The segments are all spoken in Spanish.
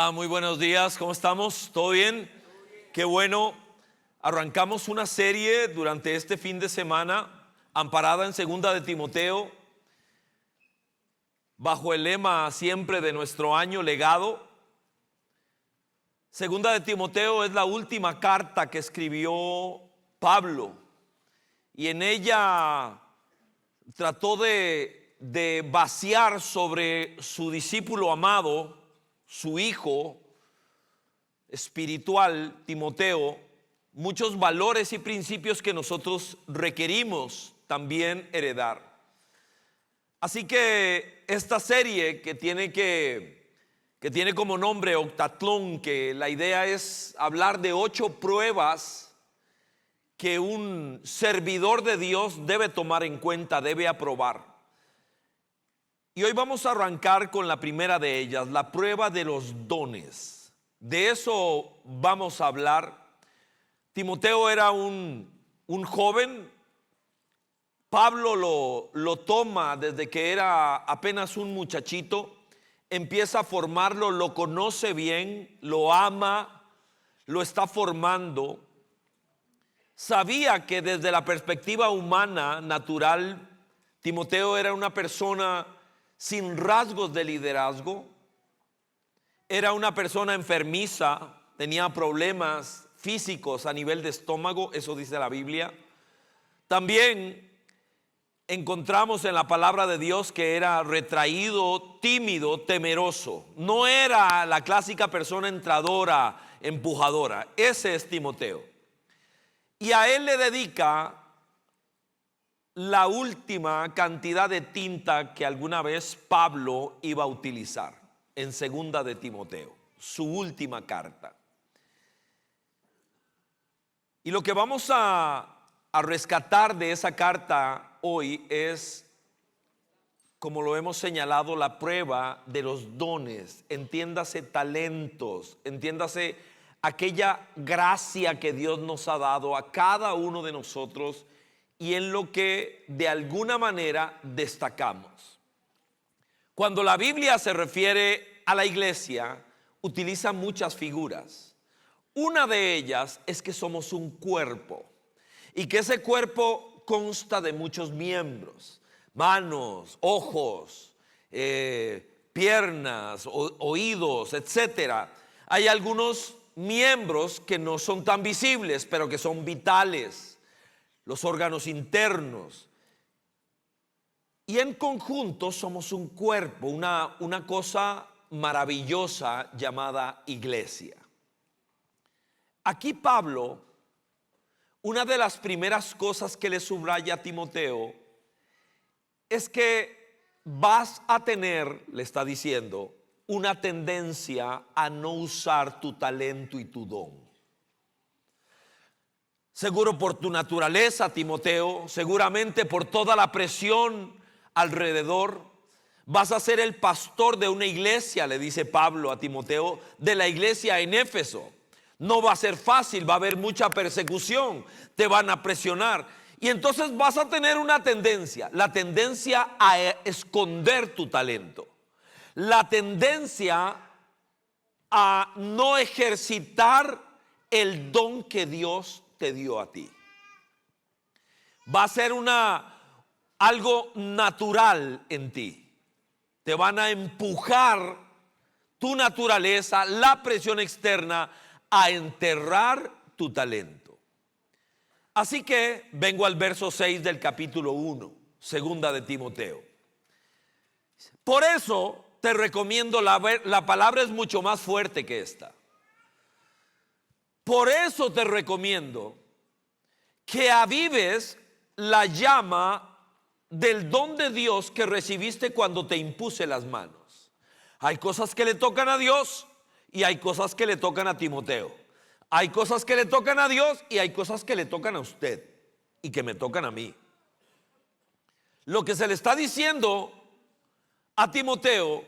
Hola, muy buenos días, ¿cómo estamos? ¿Todo bien? Qué bueno. Arrancamos una serie durante este fin de semana, amparada en Segunda de Timoteo, bajo el lema siempre de nuestro año legado. Segunda de Timoteo es la última carta que escribió Pablo, y en ella trató de vaciar sobre su discípulo amado, su hijo espiritual, Timoteo, muchos valores y principios que nosotros requerimos también heredar. Así que esta serie que tiene como nombre Octatlón, que la idea es hablar de 8 pruebas que un servidor de Dios debe tomar en cuenta, debe aprobar. Y hoy vamos a arrancar con la primera de ellas, la prueba de los dones. De eso vamos a hablar. Timoteo era un joven. Pablo lo toma desde que era apenas un muchachito, empieza a formarlo, lo conoce bien, lo ama, lo está formando. Sabía que desde la perspectiva humana, natural, Timoteo era una persona sin rasgos de liderazgo, era una persona enfermiza, tenía problemas físicos a nivel de estómago, eso dice la Biblia. También encontramos en la palabra de Dios que era retraído, tímido, temeroso. No era la clásica persona entradora, empujadora. Ese es Timoteo. Y a él le dedica la última cantidad de tinta que alguna vez Pablo iba a utilizar en Segunda de Timoteo, su última carta. Y lo que vamos a rescatar de esa carta hoy es, como lo hemos señalado, la prueba de los dones. Entiéndase talentos, entiéndase aquella gracia que Dios nos ha dado a cada uno de nosotros y en lo que de alguna manera destacamos. Cuando la Biblia se refiere a la iglesia, utiliza muchas figuras. Una de ellas es que somos un cuerpo y que ese cuerpo consta de muchos miembros: manos, ojos, piernas, oídos, etcétera. Hay algunos miembros que no son tan visibles, pero que son vitales, los órganos internos. Y en conjunto somos un cuerpo, una cosa maravillosa llamada iglesia. Aquí Pablo, una de las primeras cosas que le subraya a Timoteo es que vas a tener, le está diciendo, una tendencia a no usar tu talento y tu don. Seguro por tu naturaleza, Timoteo, seguramente por toda la presión alrededor, vas a ser el pastor de una iglesia, le dice Pablo a Timoteo, de la iglesia en Éfeso. No va a ser fácil, va a haber mucha persecución, te van a presionar. Y entonces vas a tener una tendencia, la tendencia a esconder tu talento, la tendencia a no ejercitar el don que Dios te dio a ti. Va a ser algo natural en ti. Te van a empujar tu naturaleza, la presión externa, a enterrar tu talento. Así que vengo al verso 6 del capítulo 1, Segunda de Timoteo. Por eso te recomiendo, la palabra es mucho más fuerte que esta. Por eso te recomiendo que avives la llama del don de Dios que recibiste cuando te impuse las manos. Hay cosas que le tocan a Dios y hay cosas que le tocan a Timoteo. Hay cosas que le tocan a Dios y hay cosas que le tocan a usted y que me tocan a mí. Lo que se le está diciendo a Timoteo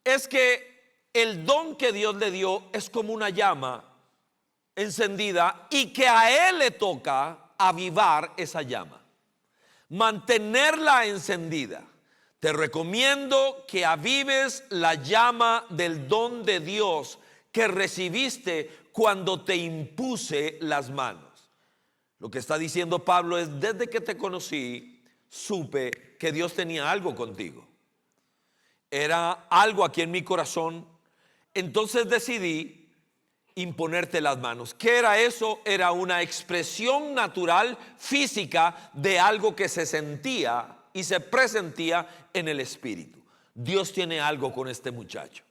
es que el don que Dios le dio es como una llama encendida y que a él le toca avivar esa llama, mantenerla encendida. Te recomiendo que avives la llama del don de Dios que recibiste cuando te impuse las manos. Lo que está diciendo Pablo es: desde que te conocí, supe que Dios tenía algo contigo. Era algo aquí en mi corazón. Entonces decidí imponerte las manos. ¿Qué era eso? Era una expresión natural, física, de algo que se sentía y se presentía en el espíritu. Dios tiene algo con este muchacho.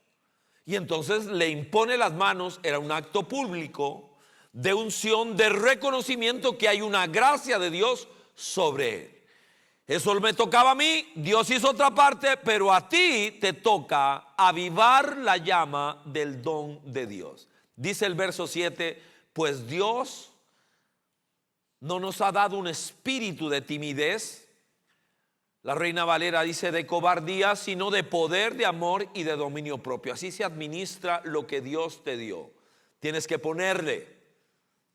Y entonces le impone las manos. Era un acto público de unción, de reconocimiento que hay una gracia de Dios sobre él. Eso me tocaba a mí, Dios hizo otra parte, pero a ti te toca avivar la llama del don de Dios. Dice el verso 7, pues Dios no nos ha dado un espíritu de timidez. La Reina Valera dice de cobardía, sino de poder, de amor y de dominio propio. Así se administra lo que Dios te dio. Tienes que ponerle,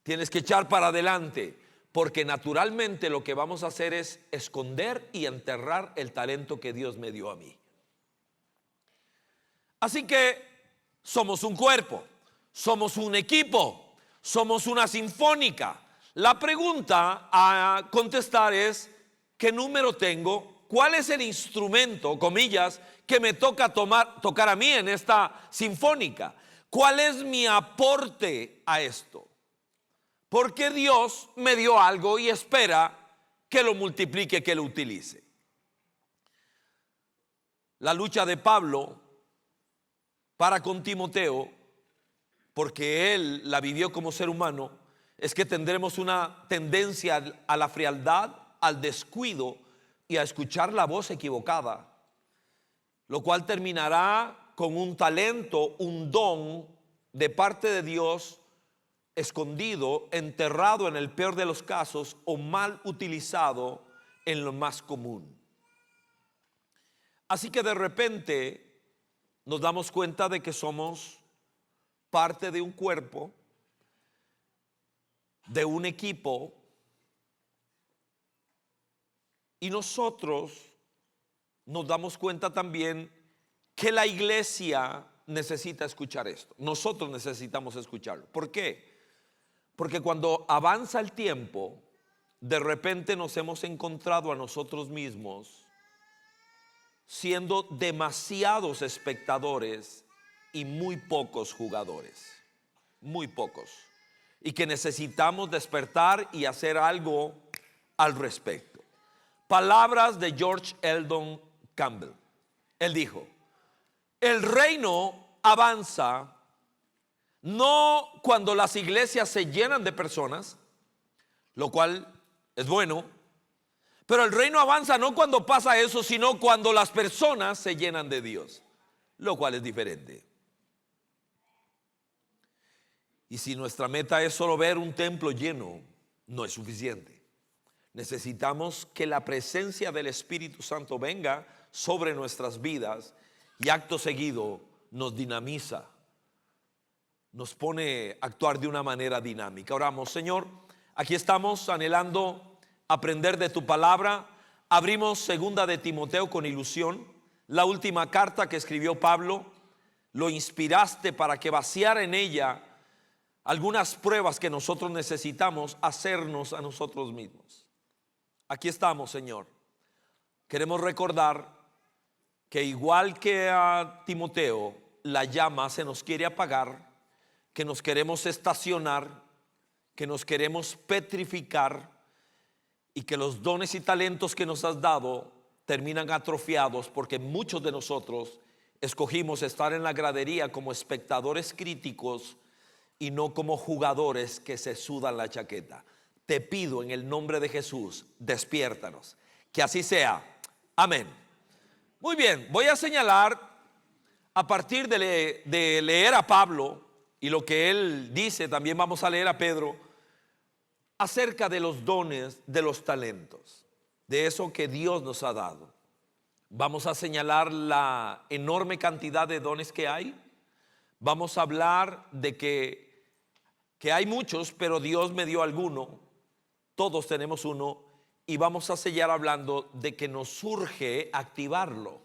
tienes que echar para adelante, porque naturalmente lo que vamos a hacer es esconder y enterrar el talento que Dios me dio a mí. Así que somos un cuerpo, somos un equipo, somos una sinfónica. La pregunta a contestar es: ¿qué número tengo? ¿Cuál es el instrumento, comillas, que me toca tocar a mí en esta sinfónica? ¿Cuál es mi aporte a esto? Porque Dios me dio algo y espera que lo multiplique, que lo utilice. La lucha de Pablo para con Timoteo, porque él la vivió como ser humano, es que tendremos una tendencia a la frialdad, al descuido y a escuchar la voz equivocada, lo cual terminará con un talento, un don de parte de Dios escondido, enterrado en el peor de los casos, o mal utilizado en lo más común. Así que de repente nos damos cuenta de que somos parte de un cuerpo, de un equipo, y nosotros nos damos cuenta también que la iglesia necesita escuchar esto. Nosotros necesitamos escucharlo. ¿Por qué? Porque cuando avanza el tiempo, de repente nos hemos encontrado a nosotros mismos siendo demasiados espectadores y muy pocos jugadores. Muy pocos. Y que necesitamos despertar y hacer algo al respecto. Palabras de George Eldon Campbell. Él dijo: el reino avanza no cuando las iglesias se llenan de personas, lo cual es bueno, pero el reino avanza no cuando pasa eso, sino cuando las personas se llenan de Dios, lo cual es diferente. Y si nuestra meta es solo ver un templo lleno, no es suficiente. Necesitamos que la presencia del Espíritu Santo venga sobre nuestras vidas y acto seguido nos dinamiza, nos pone a actuar de una manera dinámica. Oramos. Señor, aquí estamos anhelando aprender de tu palabra. Abrimos segunda de Timoteo con ilusión, la última carta que escribió Pablo. Lo inspiraste para que vaciara en ella algunas pruebas que nosotros necesitamos hacernos a nosotros mismos. Aquí estamos, Señor. Queremos recordar que igual que a Timoteo, la llama se nos quiere apagar, que nos queremos estacionar, que nos queremos petrificar y que los dones y talentos que nos has dado terminan atrofiados porque muchos de nosotros escogimos estar en la gradería como espectadores críticos y no como jugadores que se sudan la chaqueta. Te pido en el nombre de Jesús, despiértanos. Que así sea. Amén. Muy bien, voy a señalar a partir de leer a Pablo y lo que él dice, también vamos a leer a Pedro, acerca de los dones, de los talentos, de eso que Dios nos ha dado. Vamos a señalar la enorme cantidad de dones que hay. Vamos a hablar de que hay muchos, pero Dios me dio alguno. Todos tenemos uno y vamos a sellar hablando de que nos surge activarlo,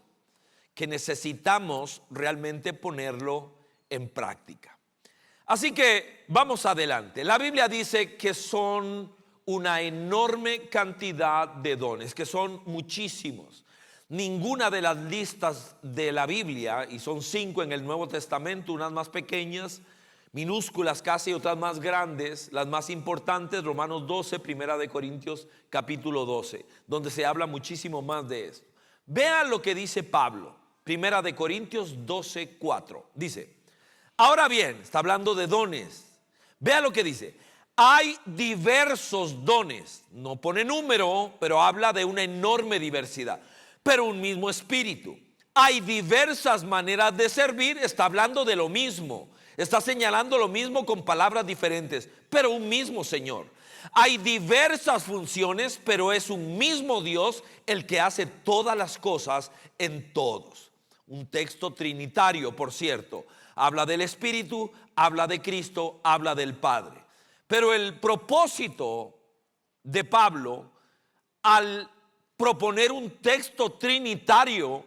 que necesitamos realmente ponerlo en práctica. Así que vamos adelante. La Biblia dice que son una enorme cantidad de dones, que son muchísimos. Ninguna de las listas de la Biblia, y son 5 en el Nuevo Testamento, unas más pequeñas, minúsculas casi, otras más grandes, las más importantes, Romanos 12, Primera de Corintios capítulo 12, donde se habla muchísimo más de esto. Vean lo que dice Pablo, Primera de Corintios 12, 4. Dice, ahora bien, está hablando de dones. Vean lo que dice. Hay diversos dones. No pone número, pero habla de una enorme diversidad. Pero un mismo espíritu. Hay diversas maneras de servir. Está hablando de lo mismo. Está señalando lo mismo con palabras diferentes, pero un mismo Señor. Hay diversas funciones, pero es un mismo Dios el que hace todas las cosas en todos. Un texto trinitario, por cierto. Habla del Espíritu, habla de Cristo, habla del Padre. Pero el propósito de Pablo al proponer un texto trinitario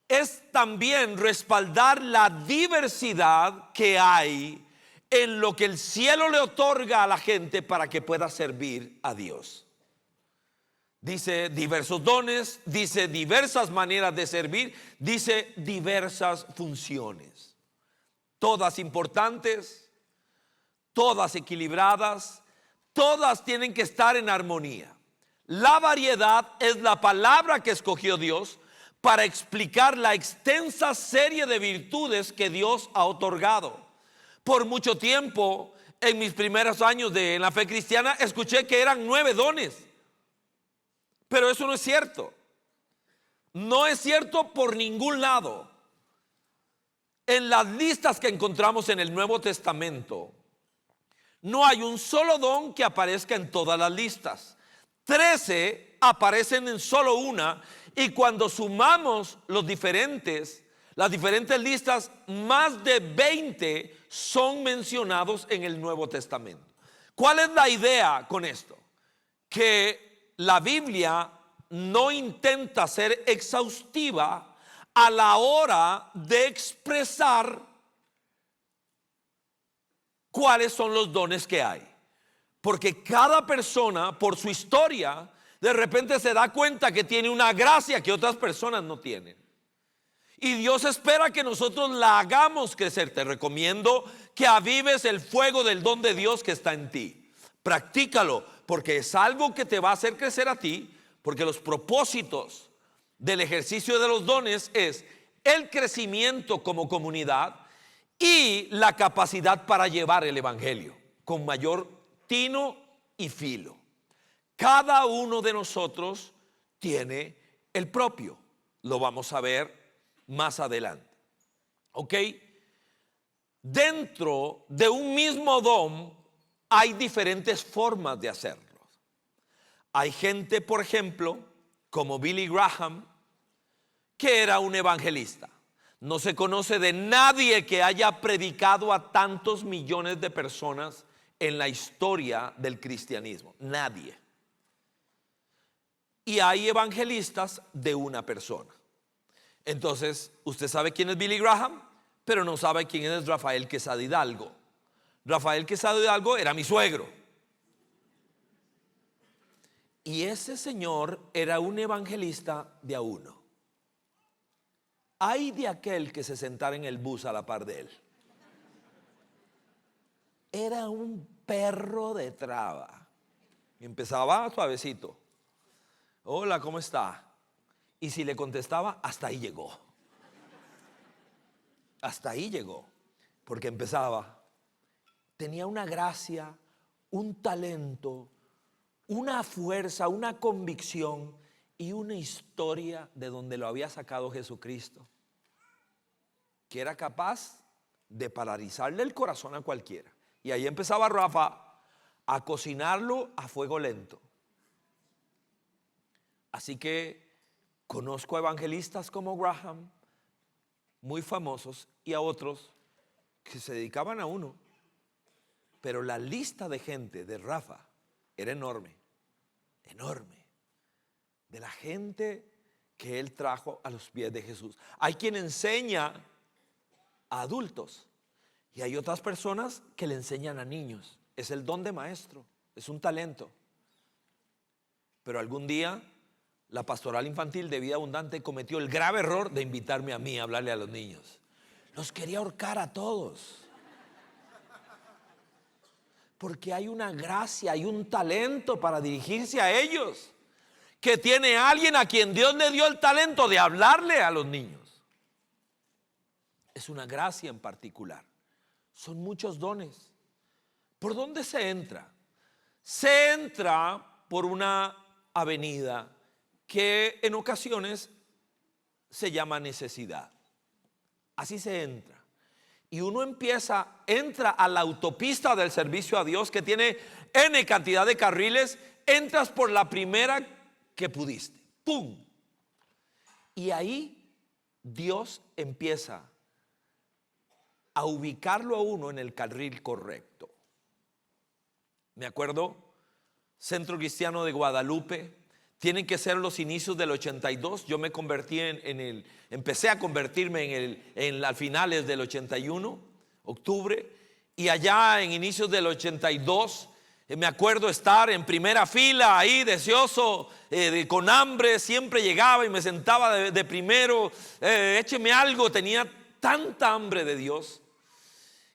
es también respaldar la diversidad que hay en lo que el cielo le otorga a la gente para que pueda servir a Dios. Dice diversos dones, dice diversas maneras de servir, dice diversas funciones. Todas importantes, todas equilibradas, todas tienen que estar en armonía. La variedad es la palabra que escogió Dios para explicar la extensa serie de virtudes que Dios ha otorgado. Por mucho tiempo, en mis primeros años en la fe cristiana, escuché que eran 9 dones. Pero eso no es cierto. No es cierto por ningún lado. En las listas que encontramos en el Nuevo Testamento, no hay un solo don que aparezca en todas las listas. 13 aparecen en solo una, y cuando sumamos las diferentes listas, más de 20 son mencionados en el Nuevo Testamento. ¿Cuál es la idea con esto? Que la Biblia no intenta ser exhaustiva a la hora de expresar cuáles son los dones que hay. Porque cada persona, por su historia, de repente se da cuenta que tiene una gracia que otras personas no tienen. Y Dios espera que nosotros la hagamos crecer. Te recomiendo que avives el fuego del don de Dios que está en ti. Practícalo, porque es algo que te va a hacer crecer a ti. Porque los propósitos del ejercicio de los dones es el crecimiento como comunidad y la capacidad para llevar el evangelio con mayor tino y filo. Cada uno de nosotros tiene el propio. Lo vamos a ver más adelante. ¿Ok? Dentro de un mismo don hay diferentes formas de hacerlo. Hay gente, por ejemplo, como Billy Graham, que era un evangelista. No se conoce de nadie que haya predicado a tantos millones de personas en la historia del cristianismo. Nadie. Y hay evangelistas de una persona. Entonces, usted sabe quién es Billy Graham, pero no sabe quién es Rafael Quesada Hidalgo. Rafael Quesada Hidalgo era mi suegro. Y ese señor era un evangelista de a uno. Ay de aquel que se sentara en el bus a la par de él. Era un perro de traba. Y empezaba suavecito. Hola, ¿cómo está? Y si le contestaba, hasta ahí llegó. Hasta ahí llegó. Porque empezaba. Tenía una gracia, un talento, una fuerza, una convicción y una historia de donde lo había sacado Jesucristo, que era capaz de paralizarle el corazón a cualquiera. Y ahí empezaba Rafa a cocinarlo a fuego lento. Así que conozco a evangelistas como Graham, muy famosos, y a otros que se dedicaban a uno. Pero la lista de gente de Rafa era enorme, enorme de la gente que Él trajo a los pies de Jesús. Hay quien enseña a adultos y hay otras personas que le enseñan a niños. Es el don de maestro, es un talento. Pero algún día la pastoral infantil de Vida Abundante cometió el grave error de invitarme a mí a hablarle a los niños. Los quería ahorcar a todos. Porque hay una gracia, hay un talento para dirigirse a ellos, que tiene alguien a quien Dios le dio el talento de hablarle a los niños. Es una gracia en particular. Son muchos dones. ¿Por dónde se entra? Se entra por una avenida que en ocasiones se llama necesidad. Así se entra. Y uno entra a la autopista del servicio a Dios, que tiene N cantidad de carriles. Entras por la primera que pudiste. ¡Pum! Y ahí Dios empieza a ubicarlo a uno en el carril correcto. Me acuerdo, Centro Cristiano de Guadalupe, tienen que ser los inicios del 82. Yo me convertí empecé a convertirme a finales del 81, octubre, y allá en inicios del 82, me acuerdo estar en primera fila ahí, deseoso, con hambre. Siempre llegaba y me sentaba de primero. Écheme algo, tenía tanta hambre de Dios.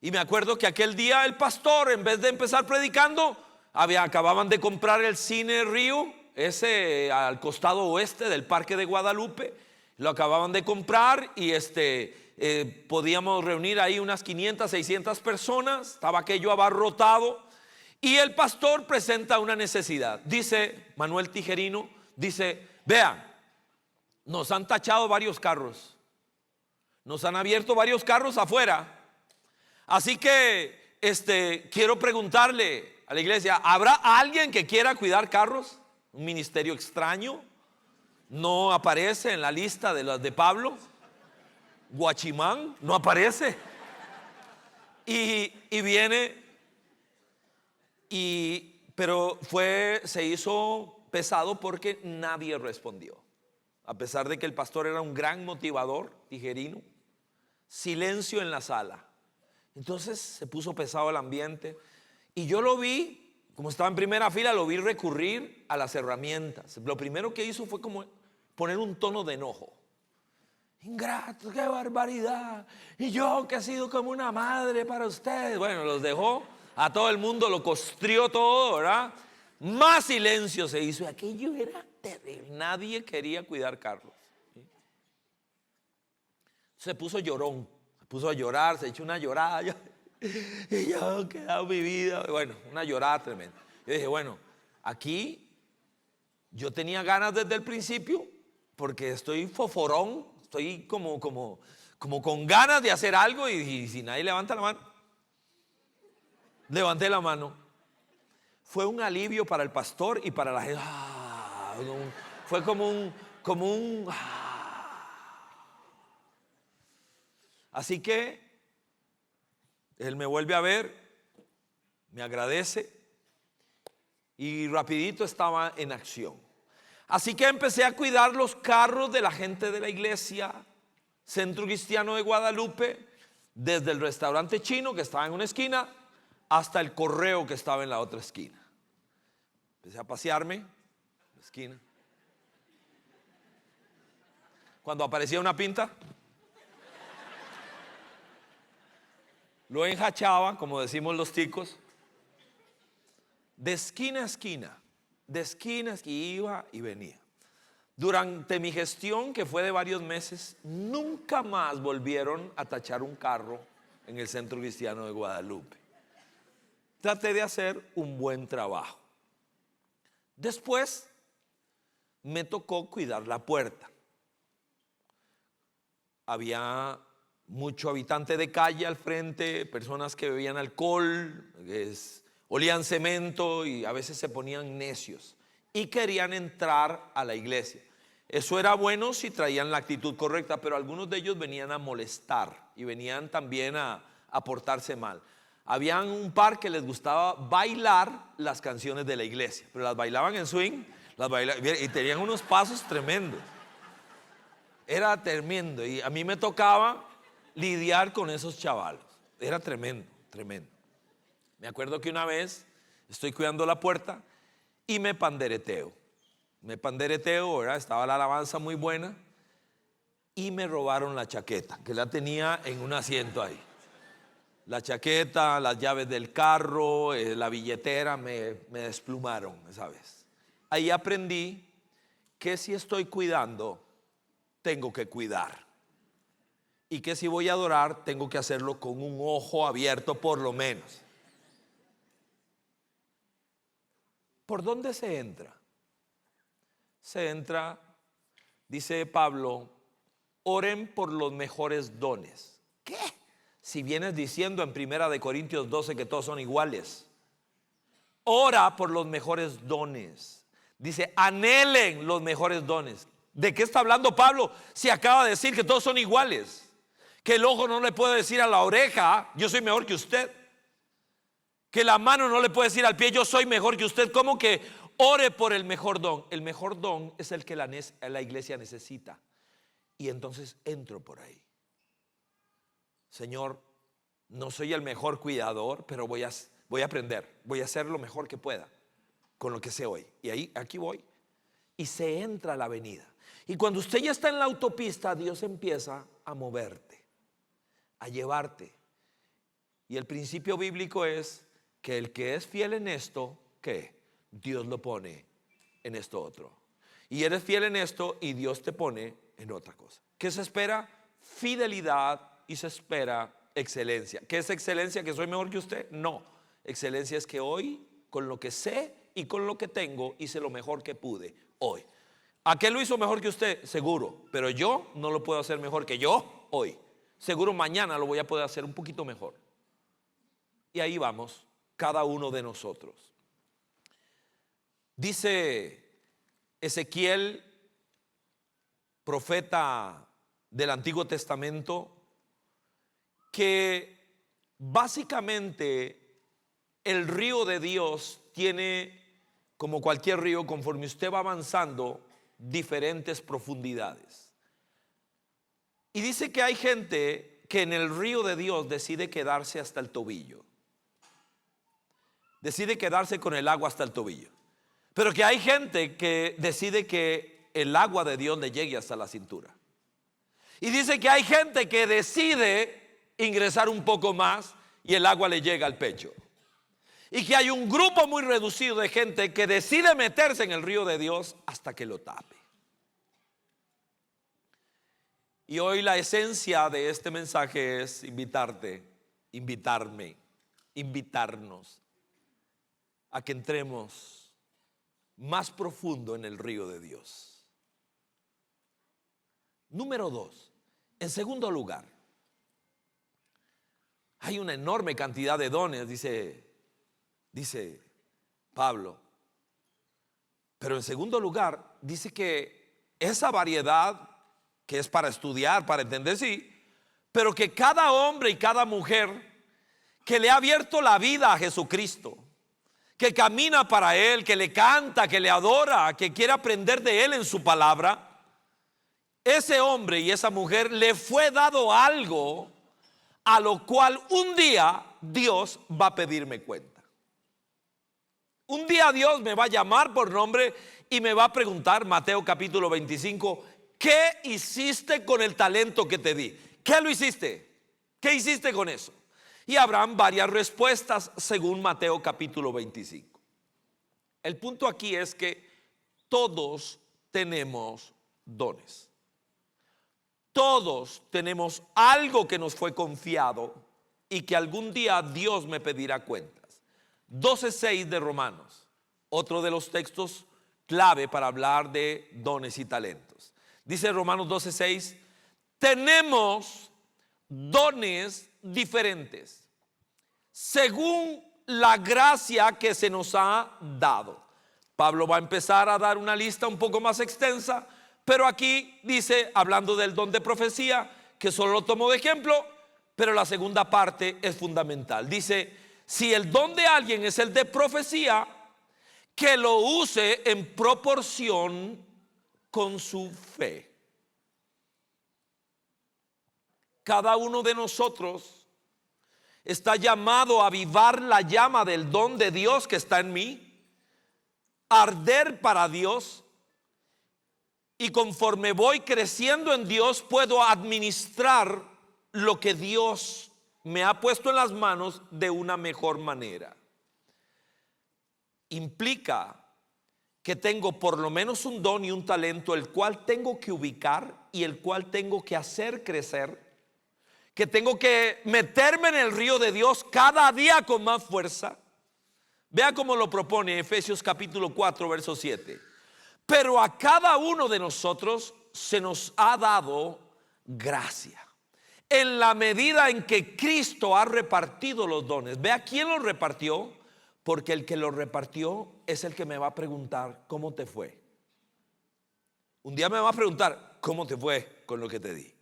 Y me acuerdo que aquel día el pastor, en vez de empezar predicando, acababan de comprar el Cine Río, ese al costado oeste del Parque de Guadalupe. Lo acababan de comprar y podíamos reunir ahí unas 500, 600 personas. Estaba aquello abarrotado. Y el pastor presenta una necesidad. Dice Manuel Tijerino, dice: vean, nos han tachado varios carros, nos han abierto varios carros afuera. Así que quiero preguntarle a la iglesia: ¿habrá alguien que quiera cuidar carros? Un ministerio extraño. No aparece en la lista de las de Pablo. Guachimán no aparece. Y viene. Pero se hizo pesado porque nadie respondió. A pesar de que el pastor era un gran motivador, Tijerino. Silencio en la sala. Entonces se puso pesado el ambiente. Y yo lo vi, como estaba en primera fila, lo vi recurrir a las herramientas. Lo primero que hizo fue como poner un tono de enojo. Ingrato, qué barbaridad. Y yo que he sido como una madre para ustedes. Bueno, los dejó a todo el mundo, lo costrió todo, ¿verdad? Más silencio se hizo y aquello era terrible. Nadie quería cuidar a Carlos. Se puso llorón, se puso a llorar, se echó una llorada. Y yo he quedado mi vida. Bueno, una llorada tremenda. Yo dije, bueno, aquí yo tenía ganas desde el principio, porque estoy foforón, estoy como con ganas de hacer algo. Y si nadie levanta la mano, levanté la mano. Fue un alivio para el pastor y para la gente. Fue como un. Así que él me vuelve a ver, me agradece y rapidito estaba en acción. Así que empecé a cuidar los carros de la gente de la iglesia Centro Cristiano de Guadalupe, desde el restaurante chino que estaba en una esquina hasta el correo que estaba en la otra esquina. Empecé a pasearme en la esquina. Cuando aparecía una pinta, lo enjachaba, como decimos los ticos, de esquina a esquina, iba y venía. Durante mi gestión, que fue de varios meses, nunca más volvieron a tachar un carro en el Centro Cristiano de Guadalupe. Traté de hacer un buen trabajo. Después me tocó cuidar la puerta. Había mucho habitante de calle al frente, personas que bebían alcohol, olían cemento y a veces se ponían necios y querían entrar a la iglesia. Eso era bueno si traían la actitud correcta, pero algunos de ellos venían a molestar y venían también a portarse mal. Habían un par que les gustaba bailar las canciones de la iglesia, pero las bailaban en swing, Y tenían unos pasos tremendos. Era tremendo. Y a mí me tocaba lidiar con esos chavalos. Era tremendo, tremendo. Me acuerdo que una vez estoy cuidando la puerta y me pandereteo, ¿verdad? Estaba la alabanza muy buena y me robaron la chaqueta, que la tenía en un asiento ahí. La chaqueta, las llaves del carro, la billetera me desplumaron esa vez. Ahí aprendí que si estoy cuidando, tengo que cuidar. Y que si voy a adorar, tengo que hacerlo con un ojo abierto por lo menos. ¿Por dónde se entra? Se entra, dice Pablo, oren por los mejores dones. ¿Qué? Si vienes diciendo en 1 Corintios 12 que todos son iguales. Ora por los mejores dones. Dice, anhelen los mejores dones. ¿De qué está hablando Pablo? Si acaba de decir que todos son iguales. Que el ojo no le puede decir a la oreja, yo soy mejor que usted. Que la mano no le puede decir al pie, yo soy mejor que usted. ¿Cómo que ore por el mejor don? El mejor don es el que la iglesia necesita. Y entonces entro por ahí. Señor, no soy el mejor cuidador, pero voy a aprender. Voy a hacer lo mejor que pueda con lo que sé hoy. Y aquí voy. Y se entra a la avenida. Y cuando usted ya está en la autopista, Dios empieza a moverte, a llevarte. Y el principio bíblico es que el que es fiel en esto, ¿qué? Dios lo pone en esto otro. Y eres fiel en esto y Dios te pone en otra cosa. ¿Qué se espera? Fidelidad y se espera excelencia. ¿Qué es excelencia? ¿Que soy mejor que usted? No. Excelencia es que hoy, con lo que sé y con lo que tengo, hice lo mejor que pude hoy. ¿A qué lo hizo mejor que usted? Seguro. Pero yo no lo puedo hacer mejor que yo hoy. Seguro mañana lo voy a poder hacer un poquito mejor. Y ahí vamos, cada uno de nosotros. Dice Ezequiel, profeta del Antiguo Testamento, que básicamente el río de Dios tiene, como cualquier río, conforme usted va avanzando, diferentes profundidades. Y dice que hay gente que en el río de Dios decide quedarse hasta el tobillo. Decide quedarse con el agua hasta el tobillo. Pero que hay gente que decide que el agua de Dios le llegue hasta la cintura. Y dice que hay gente que decide ingresar un poco más y el agua le llega al pecho. Y que hay un grupo muy reducido de gente que decide meterse en el río de Dios hasta que lo tape. Y hoy la esencia de este mensaje es invitarnos a que entremos más profundo en el río de Dios. Número 2, en segundo lugar, hay una enorme cantidad de dones, dice Pablo. Pero en segundo lugar, dice que esa variedad que es para estudiar, para entender, sí, pero que cada hombre y cada mujer que le ha abierto la vida a Jesucristo, que camina para Él, que le canta, que le adora, que quiere aprender de Él en su palabra, ese hombre y esa mujer le fue dado algo a lo cual un día Dios va a pedirme cuenta. Un día Dios me va a llamar por nombre y me va a preguntar, Mateo capítulo 25, ¿qué hiciste con el talento que te di? ¿Qué lo hiciste? ¿Qué hiciste con eso? Y habrán varias respuestas según Mateo capítulo 25. El punto aquí es que todos tenemos dones. Todos tenemos algo que nos fue confiado y que algún día Dios me pedirá cuentas. 12:6 de Romanos, otro de los textos clave para hablar de dones y talentos. Dice Romanos 12:6, tenemos dones diferentes según la gracia que se nos ha dado. Pablo va a empezar a dar una lista un poco más extensa, pero aquí dice, hablando del don de profecía, que solo lo tomo de ejemplo, pero la segunda parte es fundamental. Dice, si el don de alguien es el de profecía, que lo use en proporción con su fe. Cada uno de nosotros está llamado a avivar la llama del don de Dios que está en mí, arder para Dios, y conforme voy creciendo en Dios puedo administrar lo que Dios me ha puesto en las manos de una mejor manera. Implica que tengo por lo menos un don y un talento, el cual tengo que ubicar y el cual tengo que hacer crecer, que tengo que meterme en el río de Dios cada día con más fuerza. Vea cómo lo propone Efesios capítulo 4, verso 7. Pero a cada uno de nosotros se nos ha dado gracia, en la medida en que Cristo ha repartido los dones. Vea quién los repartió, porque el que los repartió es el que me va a preguntar cómo te fue. Un día me va a preguntar cómo te fue con lo que te di.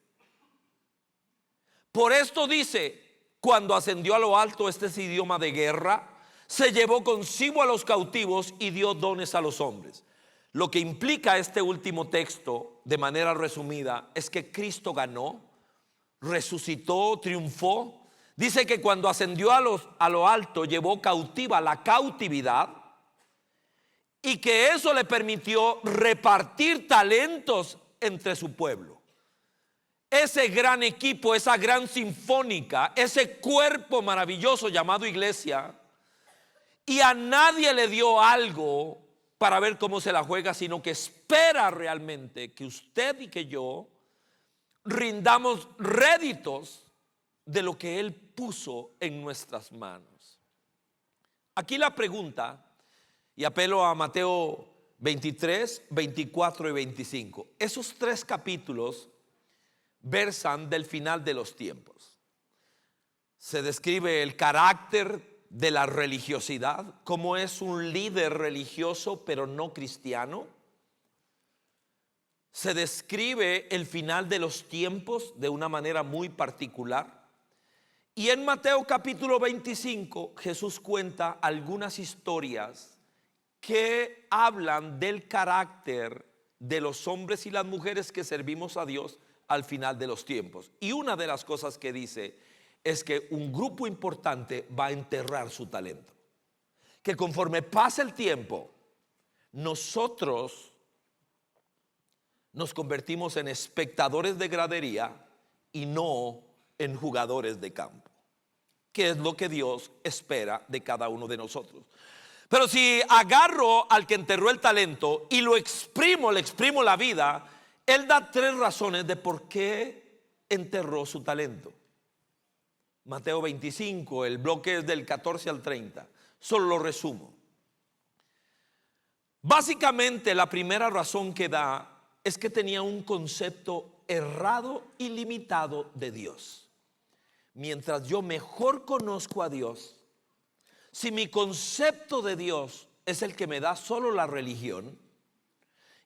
Por esto dice, cuando ascendió a lo alto, este es idioma de guerra, se llevó consigo a los cautivos y dio dones a los hombres. Lo que implica este último texto, de manera resumida, es que Cristo ganó, resucitó, triunfó. Dice que cuando ascendió a lo alto, llevó cautiva la cautividad, y que eso le permitió repartir talentos entre su pueblo. Ese gran equipo, esa gran sinfónica, ese cuerpo maravilloso llamado iglesia, y a nadie le dio algo para ver cómo se la juega, sino que espera realmente que usted y que yo rindamos réditos de lo que Él puso en nuestras manos. Aquí la pregunta, y apelo a Mateo 23, 24 y 25. Esos tres capítulos versan del final de los tiempos. Se describe el carácter de la religiosidad, cómo es un líder religioso pero no cristiano. Se describe el final de los tiempos de una manera muy particular. Y en Mateo capítulo 25 Jesús cuenta algunas historias que hablan del carácter de los hombres y las mujeres que servimos a Dios al final de los tiempos. Y una de las cosas que dice es que un grupo importante va a enterrar su talento, que conforme pasa el tiempo nosotros nos convertimos en espectadores de gradería y no en jugadores de campo, que es lo que Dios espera de cada uno de nosotros. Pero si agarro al que enterró el talento y le exprimo la vida, Él da tres razones de por qué enterró su talento. Mateo 25, el bloque es del 14 al 30, solo lo resumo. Básicamente la primera razón que da es que tenía un concepto errado y limitado de Dios. Mientras yo mejor conozco a Dios, si mi concepto de Dios es el que me da solo la religión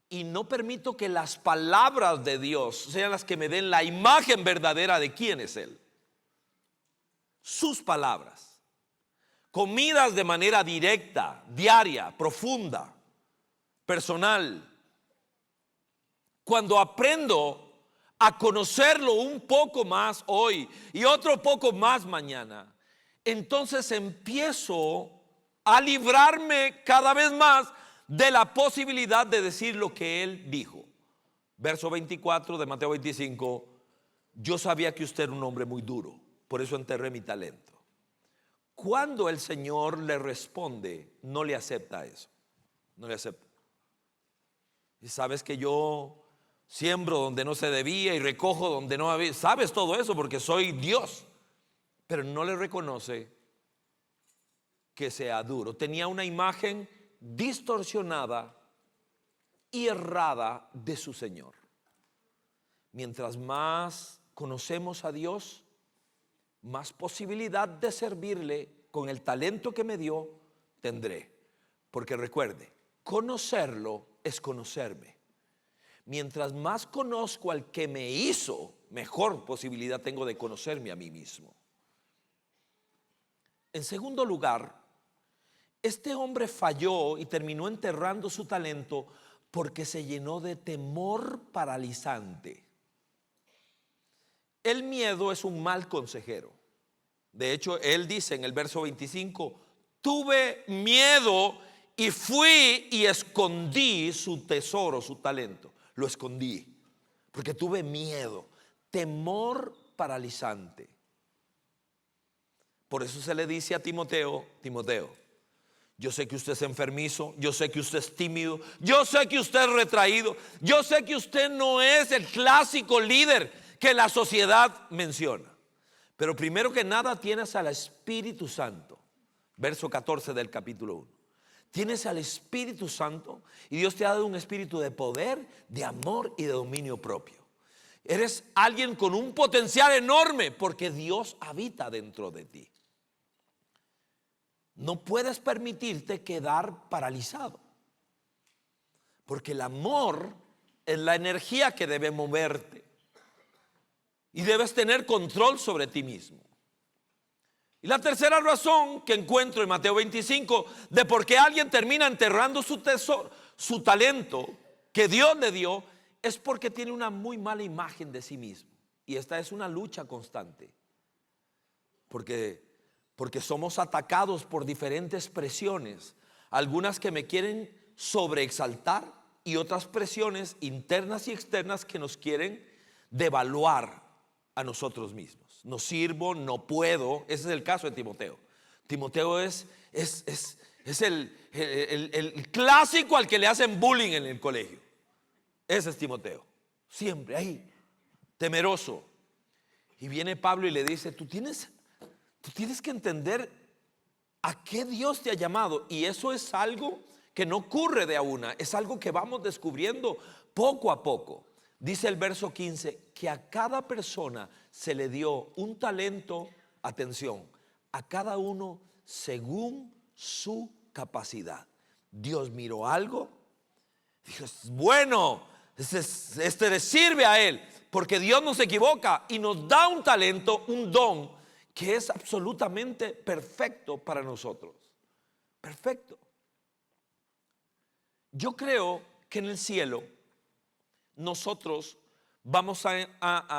y no permito que las palabras de Dios sean las que me den la imagen verdadera de quién es Él, sus palabras, comidas de manera directa, diaria, profunda, personal. Cuando aprendo a conocerlo un poco más hoy y otro poco más mañana, entonces empiezo a librarme cada vez más de la posibilidad de decir lo que Él dijo. Verso 24 de Mateo 25: yo sabía que usted era un hombre muy duro, por eso enterré mi talento. Cuando el Señor le responde, no le acepta eso, no le acepta. Y sabes que yo siembro donde no se debía y recojo donde no había. Sabes todo eso porque soy Dios, pero no le reconoce que sea duro. Tenía una imagen distorsionada y errada de su Señor. Mientras más conocemos a Dios, más posibilidad de servirle con el talento que me dio tendré. Porque recuerde, conocerlo es conocerme. Mientras más conozco al que me hizo, mejor posibilidad tengo de conocerme a mí mismo. En segundo lugar, Este hombre falló y terminó enterrando su talento porque se llenó de temor paralizante. El miedo es un mal consejero. De hecho, él dice en el verso 25, tuve miedo y fui y escondí su tesoro, su talento. Lo escondí porque tuve miedo, temor paralizante. Por eso se le dice a Timoteo, Timoteo, yo sé que usted es enfermizo, yo sé que usted es tímido, yo sé que usted es retraído, yo sé que usted no es el clásico líder que la sociedad menciona. Pero primero que nada tienes al Espíritu Santo. Verso 14 del capítulo 1. Tienes al Espíritu Santo y Dios te ha dado un espíritu de poder, de amor y de dominio propio. Eres alguien con un potencial enorme porque Dios habita dentro de ti. No puedes permitirte quedar paralizado, porque el amor es la energía que debe moverte y debes tener control sobre ti mismo. Y la tercera razón que encuentro en Mateo 25 de por qué alguien termina enterrando su tesoro, su talento que Dios le dio, es porque tiene una muy mala imagen de sí mismo. Y esta es una lucha constante, porque somos atacados por diferentes presiones, algunas que me quieren sobreexaltar y otras presiones internas y externas que nos quieren devaluar a nosotros mismos. No sirvo, no puedo. Ese es el caso de Timoteo. Timoteo es el clásico al que le hacen bullying en el colegio. Ese es Timoteo, siempre ahí, temeroso. Y viene Pablo y le dice, tú tienes que entender a qué Dios te ha llamado. Y eso es algo que no ocurre de a una, es algo que vamos descubriendo poco a poco. Dice el verso 15 que a cada persona se le dio un talento, atención, a cada uno según su capacidad. Dios miró algo, dijo, bueno, este le sirve a él, porque Dios no se equivoca y nos da un talento, un don que es absolutamente perfecto para nosotros. Perfecto. Yo creo que en el cielo nosotros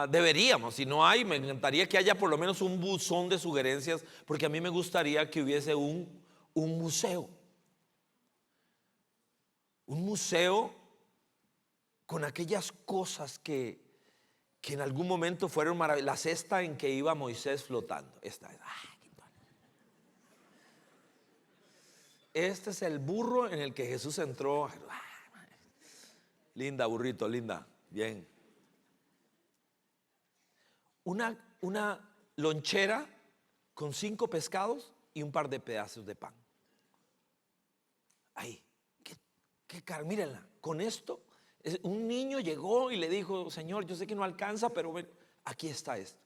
deberíamos, si no hay, me encantaría que haya por lo menos un buzón de sugerencias, porque a mí me gustaría que hubiese un museo. Un museo con aquellas cosas que en algún momento fueron maravillosas. La cesta en que iba Moisés flotando. Este es el burro en el que Jesús entró. Linda, burrito, linda. Bien. Una lonchera con 5 pescados y un par de pedazos de pan. Ahí. Mírenla. Con esto, un niño llegó y le dijo, Señor, yo sé que no alcanza, pero ven, aquí está esto.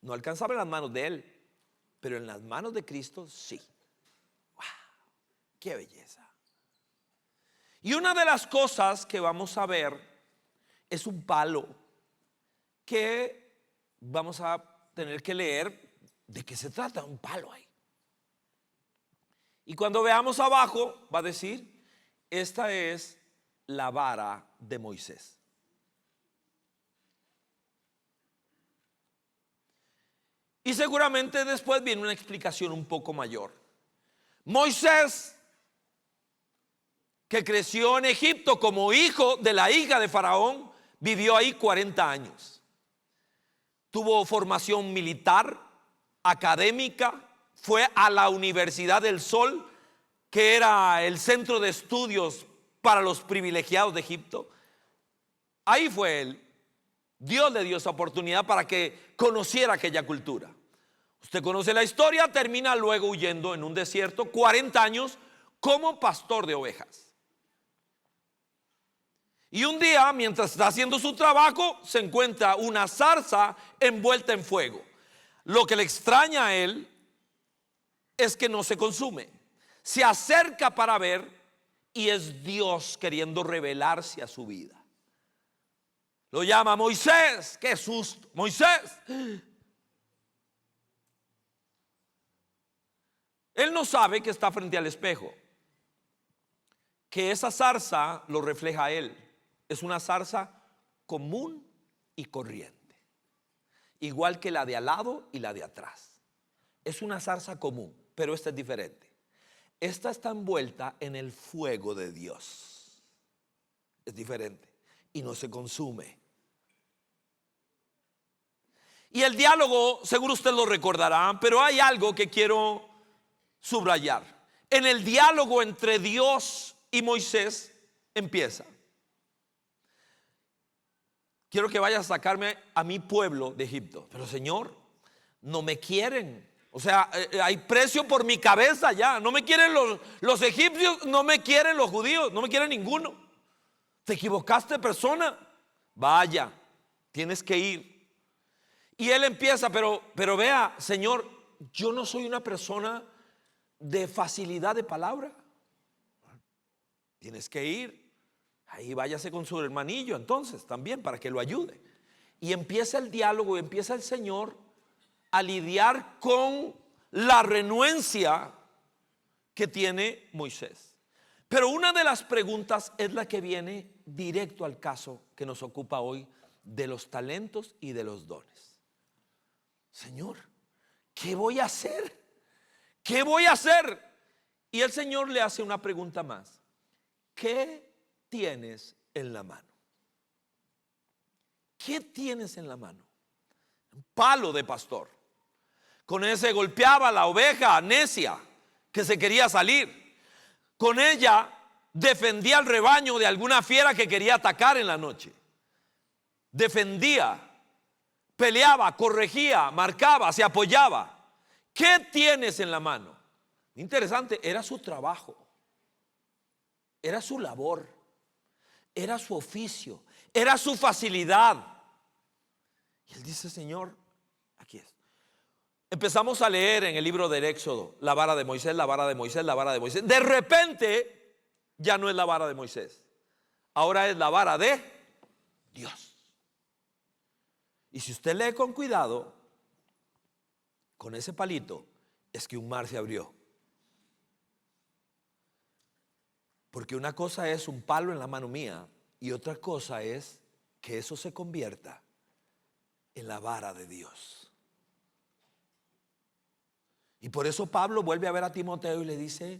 No alcanzaba en las manos de él, pero en las manos de Cristo sí. ¡Wow! ¡Qué belleza! Y una de las cosas que vamos a ver es un palo que vamos a tener que leer de qué se trata, un palo ahí. Y cuando veamos abajo va a decir, esta es la vara de Moisés. Y seguramente después viene una explicación un poco mayor. Moisés, que creció en Egipto como hijo de la hija de Faraón, vivió ahí 40 años. Tuvo formación militar, académica, fue a la Universidad del Sol, que era el centro de estudios para los privilegiados de Egipto. Ahí fue él. Dios le dio esa oportunidad para que conociera aquella cultura. Usted conoce la historia, termina luego huyendo en un desierto 40 años como pastor de ovejas. Y un día, mientras está haciendo su trabajo, se encuentra una zarza envuelta en fuego. Lo que le extraña a él es que no se consume. Se acerca para ver y es Dios queriendo revelarse a su vida. Lo llama Moisés. ¡Qué susto! Moisés. Él no sabe que está frente al espejo, que esa zarza lo refleja a él. Es una zarza común y corriente, igual que la de al lado y la de atrás. Es una zarza común, pero esta es diferente. Esta está envuelta en el fuego de Dios. Es diferente y no se consume. Y el diálogo, seguro usted lo recordará, pero hay algo que quiero subrayar. En el diálogo entre Dios y Moisés empieza: quiero que vayas a sacarme a mi pueblo de Egipto. Pero Señor, no me quieren. O sea, hay precio por mi cabeza ya. No me quieren los egipcios, no me quieren los judíos, no me quieren ninguno. Te equivocaste, persona. Vaya, tienes que ir. Y él empieza, pero vea, Señor, yo no soy una persona de facilidad de palabra. Tienes que ir. Ahí váyase con su hermanillo entonces también para que lo ayude. Y empieza el diálogo, y empieza el Señor a lidiar con la renuencia que tiene Moisés. Pero una de las preguntas es la que viene directo al caso que nos ocupa hoy, de los talentos y de los dones. Señor, ¿qué voy a hacer? ¿Qué voy a hacer? Y el Señor le hace una pregunta más: ¿qué tienes en la mano? ¿Qué tienes en la mano? Un palo de pastor. Con ese golpeaba la oveja necia que se quería salir. Con ella defendía al rebaño de alguna fiera que quería atacar en la noche. Defendía, peleaba, corregía, marcaba, se apoyaba. ¿Qué tienes en la mano? Interesante, era su trabajo, era su labor, era su oficio, era su facilidad. Y él dice: Señor, aquí es. Empezamos a leer en el libro del Éxodo la vara de Moisés, la vara de Moisés, la vara de Moisés. De repente ya no es la vara de Moisés, ahora es la vara de Dios. Y si usted lee con cuidado, con ese palito es que un mar se abrió. Porque una cosa es un palo en la mano mía y otra cosa es que eso se convierta en la vara de Dios. Y por eso Pablo vuelve a ver a Timoteo y le dice: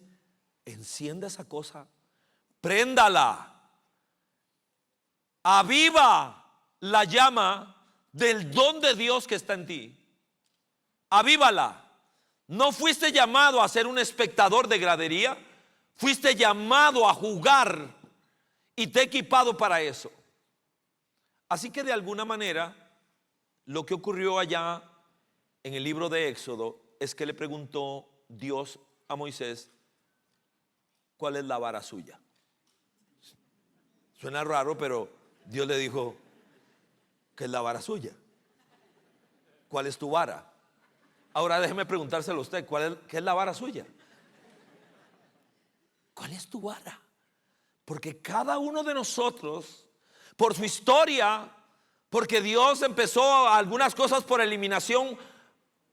encienda esa cosa, préndala, aviva la llama del don de Dios que está en ti. Avívala. No fuiste llamado a ser un espectador de gradería, fuiste llamado a jugar y te he equipado para eso. Así que de alguna manera lo que ocurrió allá en el libro de Éxodo es que le preguntó Dios a Moisés: ¿cuál es la vara suya? Suena raro, pero Dios le dijo: ¿qué es la vara suya? ¿Cuál es tu vara? Ahora déjeme preguntárselo a usted: ¿qué es la vara suya? ¿Cuál es tu vara? Porque cada uno de nosotros, por su historia, porque Dios empezó algunas cosas por eliminación,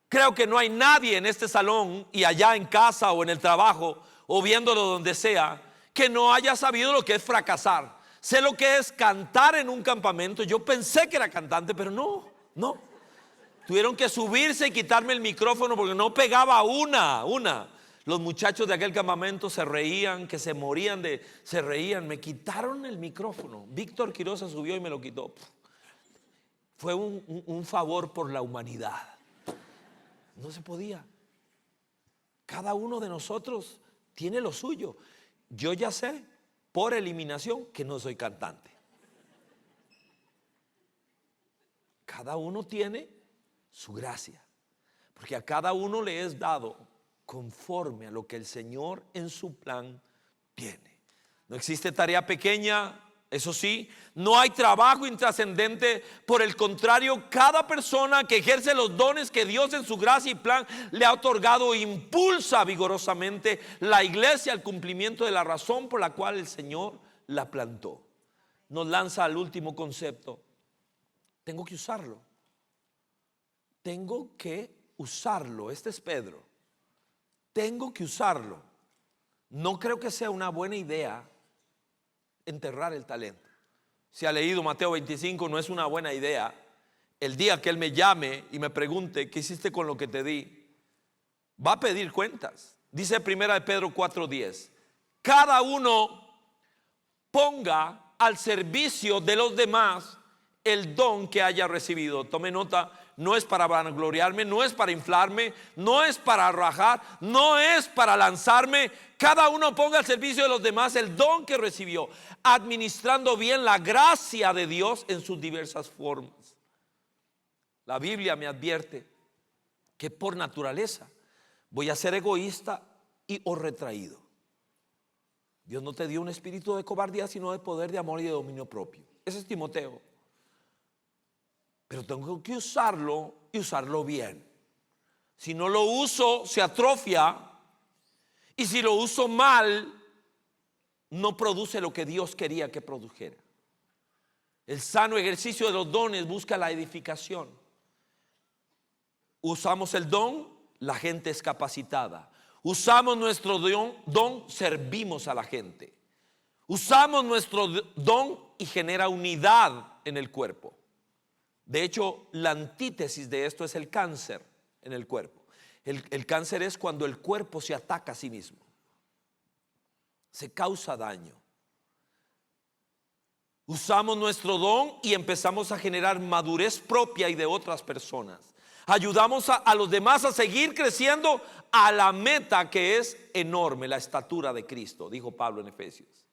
creo que no hay nadie en este salón y allá en casa o en el trabajo o viéndolo donde sea que no haya sabido lo que es fracasar. Sé lo que es cantar en un campamento. Yo pensé que era cantante, pero no. Tuvieron que subirse y quitarme el micrófono porque no pegaba una. Los muchachos de aquel campamento se reían, que se morían se reían. Me quitaron el micrófono. Víctor Quiroz se subió y me lo quitó. Fue un favor por la humanidad. No se podía. Cada uno de nosotros tiene lo suyo. Yo ya sé por eliminación que no soy cantante. Cada uno tiene su gracia, porque a cada uno le es dado conforme a lo que el Señor en su plan tiene. No existe tarea pequeña, eso sí, no hay trabajo intrascendente. Por el contrario, cada persona que ejerce los dones que Dios en su gracia y plan le ha otorgado impulsa vigorosamente la iglesia al cumplimiento de la razón por la cual el Señor la plantó. Nos lanza al último concepto: tengo que usarlo. Tengo que usarlo. Este es Pedro. tengo que usarlo. No creo que sea una buena idea enterrar el talento. Si ha leído Mateo 25, no es una buena idea. El día que Él me llame y me pregunte qué hiciste con lo que te di, va a pedir cuentas. Dice 1 Pedro 4:10, cada uno ponga al servicio de los demás el don que haya recibido. Tome nota, no es para vanagloriarme, no es para inflarme, no es para rajar, no es para lanzarme. Cada uno ponga al servicio de los demás el don que recibió, administrando bien la gracia de Dios en sus diversas formas. La Biblia me advierte que por naturaleza voy a ser egoísta o retraído. Dios no te dio un espíritu de cobardía, sino de poder, de amor y de dominio propio. Ese es Timoteo. Pero tengo que usarlo y usarlo bien. Si no lo uso, se atrofia. Y si lo uso mal, no produce lo que Dios quería que produjera. El sano ejercicio de los dones busca la edificación. Usamos el don, la gente es capacitada. Usamos nuestro don, servimos a la gente. Usamos nuestro don y genera unidad en el cuerpo. De hecho, la antítesis de esto es el cáncer en el cuerpo. El cáncer es cuando el cuerpo se ataca a sí mismo. Se causa daño. Usamos nuestro don y empezamos a generar madurez propia y de otras personas. Ayudamos a los demás a seguir creciendo a la meta que es enorme, la estatura de Cristo, dijo Pablo en Efesios.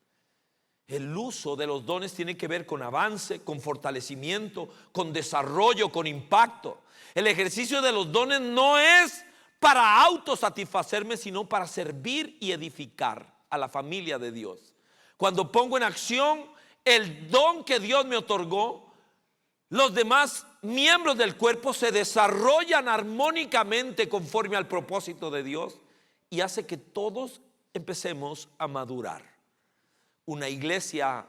El uso de los dones tiene que ver con avance, con fortalecimiento, con desarrollo, con impacto. El ejercicio de los dones no es para autosatisfacerme, sino para servir y edificar a la familia de Dios. Cuando pongo en acción el don que Dios me otorgó, los demás miembros del cuerpo se desarrollan armónicamente conforme al propósito de Dios y hace que todos empecemos a madurar. Una iglesia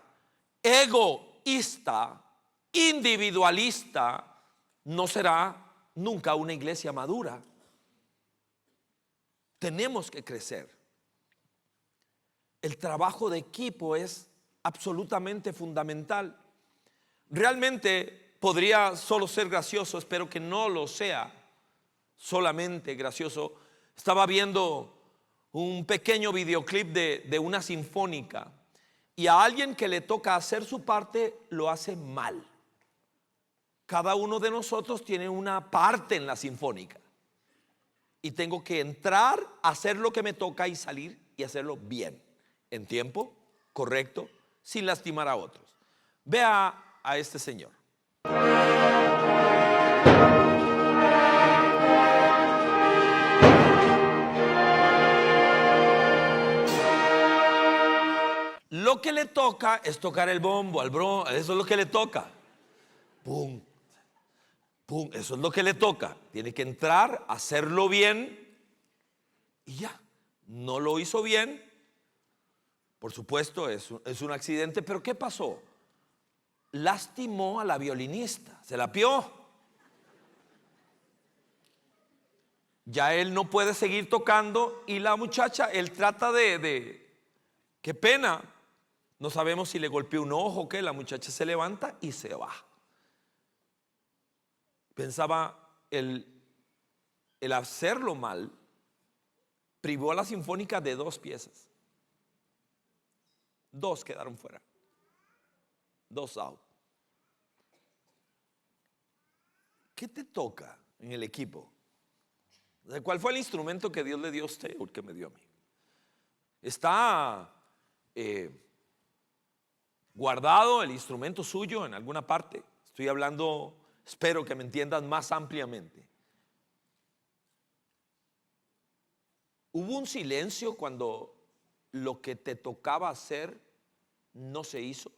egoísta, individualista, no será nunca una iglesia madura. Tenemos que crecer. El trabajo de equipo es absolutamente fundamental. Realmente podría solo ser gracioso, espero que no lo sea solamente gracioso. Estaba viendo un pequeño videoclip de una sinfónica y a alguien que le toca hacer su parte lo hace mal. Cada uno de nosotros tiene una parte en la sinfónica y tengo que entrar, hacer lo que me toca y salir y hacerlo bien, en tiempo correcto, sin lastimar a otros. Vea a este señor. Lo que le toca es tocar el bombo, eso es lo que le toca. Pum, pum, eso es lo que le toca. Tiene que entrar, hacerlo bien y ya. No lo hizo bien, por supuesto, es un accidente, pero ¿qué pasó? Lastimó a la violinista, se la pió. Ya él no puede seguir tocando y la muchacha, él trata qué pena, no sabemos si le golpeó un ojo o qué. La muchacha se levanta y se va. Pensaba el hacerlo mal privó a la sinfónica de 2 piezas. 2 quedaron fuera. 2 out. ¿Qué te toca en el equipo? ¿Cuál fue el instrumento que Dios le dio a usted o el que me dio a mí? ¿Está guardado el instrumento suyo en alguna parte? Estoy hablando, espero que me entiendan más ampliamente. ¿Hubo un silencio cuando lo que te tocaba hacer no se hizo?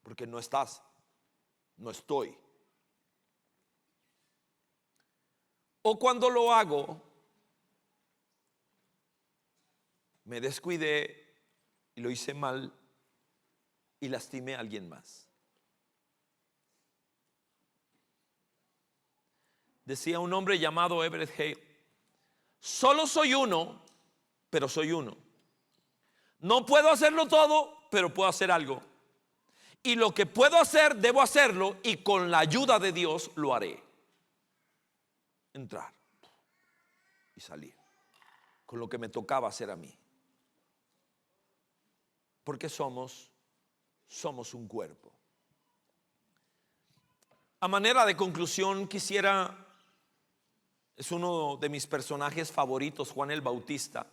Porque no estás, no estoy. O cuando lo hago, me descuidé y lo hice mal y lastimé a alguien más. Decía un hombre llamado Everett Hale: Solo soy uno, pero soy uno. No puedo hacerlo todo, pero puedo hacer algo. Y lo que puedo hacer, debo hacerlo, y con la ayuda de Dios lo haré. Entrar y salir con lo que me tocaba hacer a mí. Porque somos un cuerpo. A manera de conclusión, es uno de mis personajes favoritos, Juan el Bautista.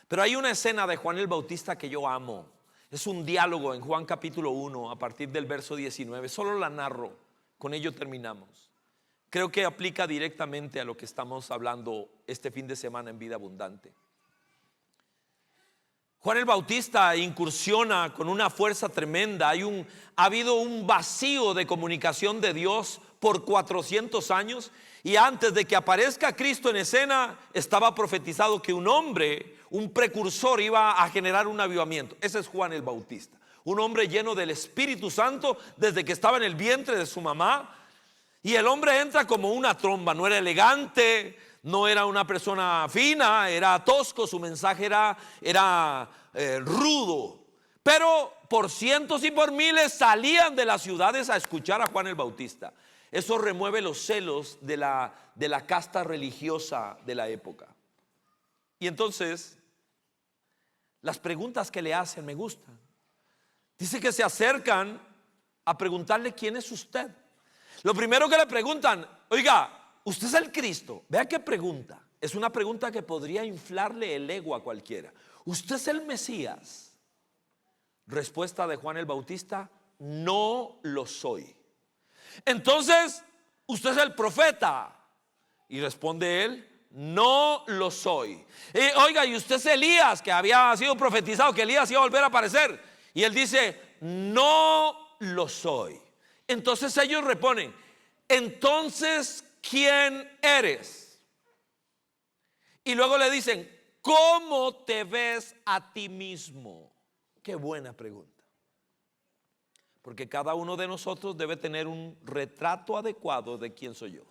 Pero hay una escena de Juan el Bautista que yo amo. Es un diálogo en Juan capítulo 1 a partir del verso 19. Solo la narro, con ello terminamos. Creo que aplica directamente a lo que estamos hablando este fin de semana en Vida Abundante. Juan el Bautista incursiona con una fuerza tremenda. Ha habido un vacío de comunicación de Dios por 400 años. Y antes de que aparezca Cristo en escena, estaba profetizado que un hombre, un precursor, iba a generar un avivamiento. Ese es Juan el Bautista. Un hombre lleno del Espíritu Santo desde que estaba en el vientre de su mamá. Y el hombre entra como una tromba. No era elegante, no era una persona fina, era tosco. Su mensaje era rudo. Pero por cientos y por miles salían de las ciudades a escuchar a Juan el Bautista. Eso remueve los celos de la casta religiosa de la época. Y entonces, las preguntas que le hacen me gustan. Dice que se acercan a preguntarle: ¿quién es usted? Lo primero que le preguntan: oiga, ¿usted es el Cristo? Vea qué pregunta. Es una pregunta que podría inflarle el ego a cualquiera. ¿Usted es el Mesías? Respuesta de Juan el Bautista: no lo soy. Entonces, ¿usted es el profeta? Y responde él: no lo soy. Oiga, ¿y usted es Elías, que había sido profetizado que Elías iba a volver a aparecer? Y él dice: no lo soy. Entonces ellos responden: entonces, ¿quién eres? Y luego le dicen: ¿cómo te ves a ti mismo? Qué buena pregunta. Porque cada uno de nosotros debe tener un retrato adecuado de quién soy yo.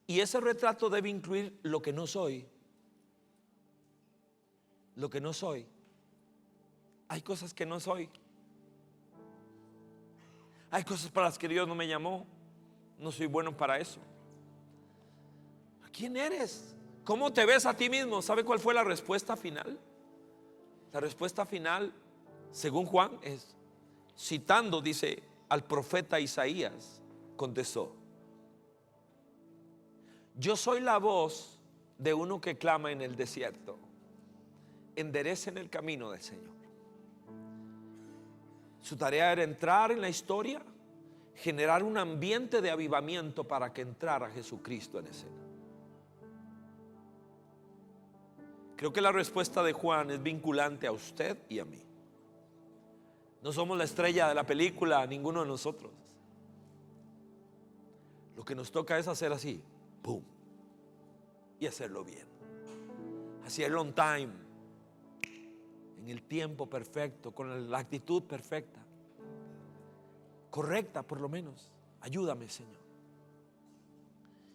Y ese retrato debe incluir lo que no soy. Lo que no soy. Hay cosas que no soy. Hay cosas para las que Dios no me llamó. No soy bueno para eso. ¿Quién eres? ¿Cómo te ves a ti mismo? ¿Sabe cuál fue la respuesta final? La respuesta final, según Juan, es, citando, dice, al profeta Isaías, contestó: yo soy la voz de uno que clama en el desierto, enderecen el camino del Señor. Su tarea era entrar en la historia, generar un ambiente de avivamiento para que entrara Jesucristo en escena. Creo que la respuesta de Juan es vinculante a usted y a mí. No somos la estrella de la película, ninguno de nosotros. Lo que nos toca es hacer así, ¡pum!, y hacerlo bien. Hacerlo on time, en el tiempo perfecto, con la actitud perfecta, correcta por lo menos. Ayúdame, Señor.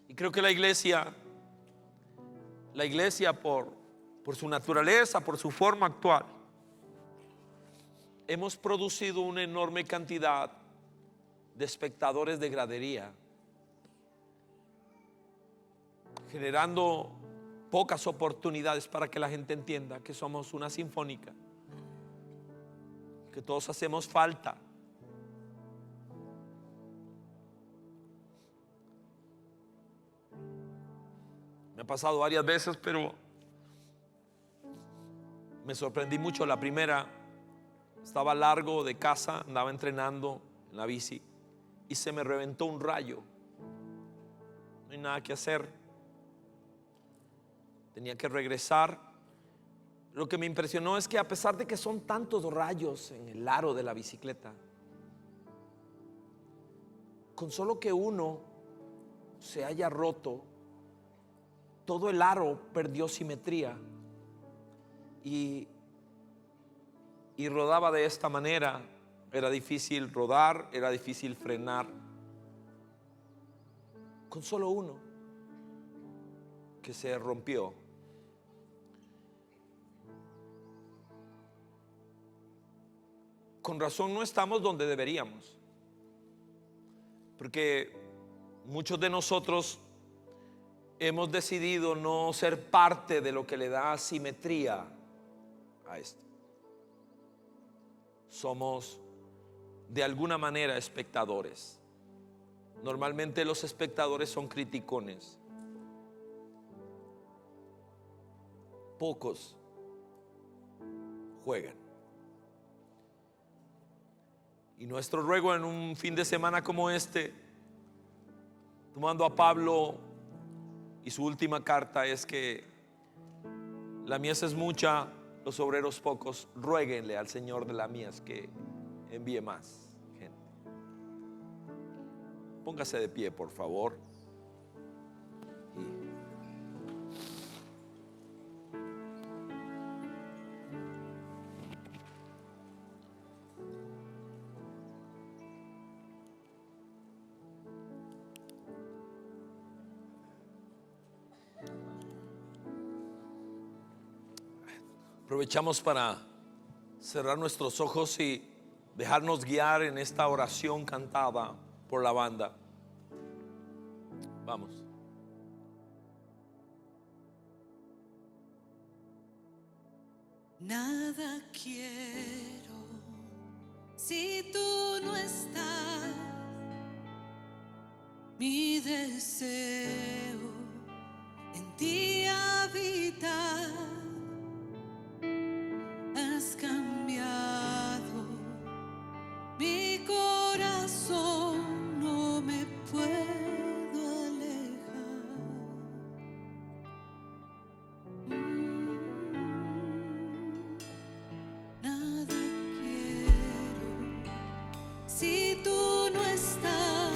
Y creo que la iglesia por su naturaleza, por su forma actual, hemos producido una enorme cantidad de espectadores de gradería, generando pocas oportunidades para que la gente entienda que somos una sinfónica, que todos hacemos falta. Me ha pasado varias veces, pero me sorprendí mucho. La primera, estaba largo de casa, andaba entrenando en la bici y se me reventó un rayo. No hay nada que hacer, tenía que regresar. Lo que me impresionó es que a pesar de que son tantos rayos en el aro de la bicicleta, con solo que uno se haya roto, todo el aro perdió simetría y rodaba de esta manera. Era difícil rodar, era difícil frenar. Con solo uno. que se rompió. Con razón no estamos donde deberíamos, porque muchos de nosotros hemos decidido no ser parte de lo que le da simetría a esto. Somos de alguna manera espectadores. Normalmente los espectadores son criticones. Pocos juegan. Y nuestro ruego en un fin de semana como este, tomando a Pablo y su última carta, es que la mies es mucha, los obreros pocos. Ruéguenle al Señor de la mies que envíe más gente. Póngase de pie, por favor. Aprovechamos para cerrar nuestros ojos y dejarnos guiar en esta oración cantada por la banda. Vamos. Nada quiero si tú no estás. Mi deseo en ti habitar. Has cambiado mi corazón, no me puedo alejar. Nada quiero si tú no estás.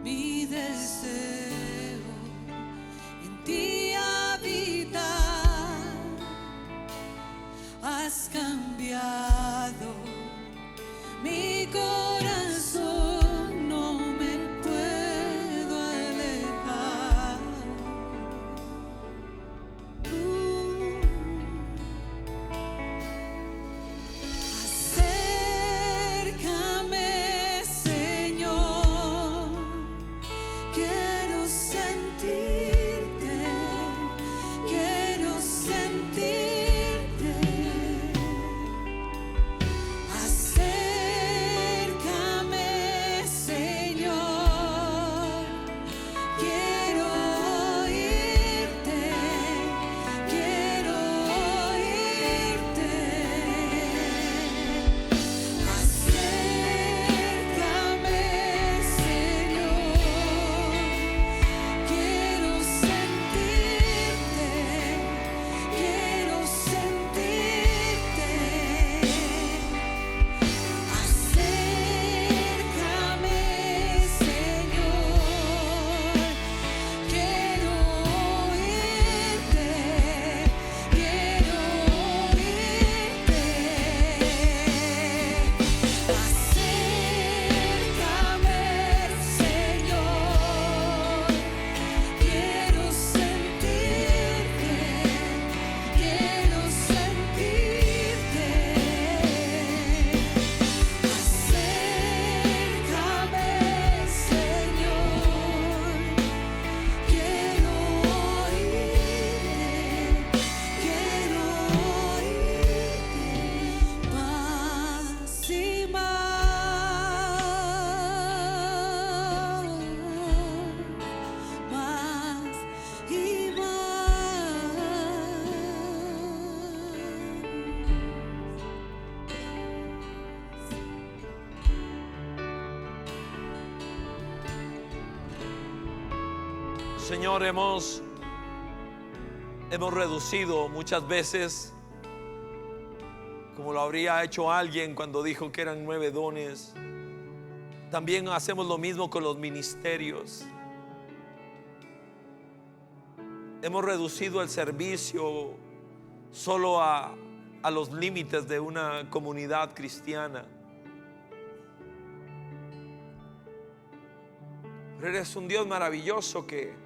Mi deseo en ti habitar. Has cambiado mi corazón, no me puedo alejar. Acércame, Señor, quiero sentirte, quiero sentirte. Acércame, Señor, quiero oírte, quiero oírte. Acércame, Señor, quiero sentirte, quiero sentirte. Acércame, Señor, quiero oírte, quiero oírte. Acércame, Señor, quiero sentirte, quiero sentirte. Acércame, Señor, quiero oírte, quiero oírte. Más y más y Señor, hemos reducido muchas veces, como lo habría hecho alguien cuando dijo que eran 9 dones. También hacemos lo mismo con los ministerios. Hemos reducido el servicio solo a los límites de una comunidad cristiana. Pero eres un Dios maravilloso que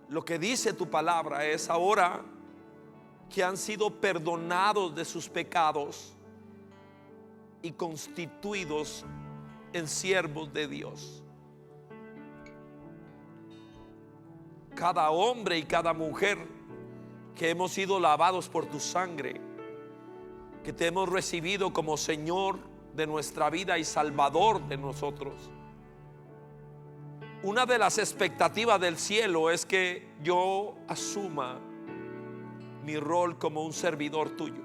Lo que dice tu palabra es: ahora que han sido perdonados de sus pecados y constituidos en siervos de Dios. Cada hombre y cada mujer que hemos sido lavados por tu sangre, que te hemos recibido como Señor de nuestra vida y Salvador de nosotros. Una de las expectativas del cielo es que yo asuma mi rol como un servidor tuyo,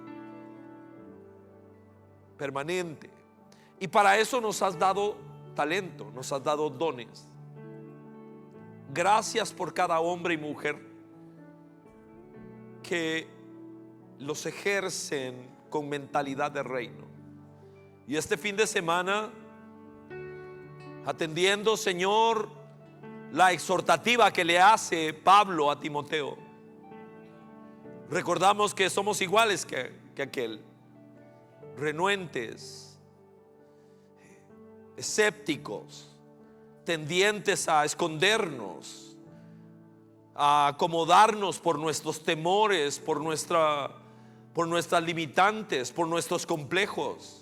permanente. Y para eso nos has dado talento, nos has dado dones. Gracias por cada hombre y mujer que los ejercen con mentalidad de reino. Y este fin de semana, atendiendo, Señor, la exhortativa que le hace Pablo a Timoteo, recordamos que somos iguales que aquel, renuentes, escépticos, tendientes a escondernos, a acomodarnos por nuestros temores, por nuestras limitantes, por nuestros complejos.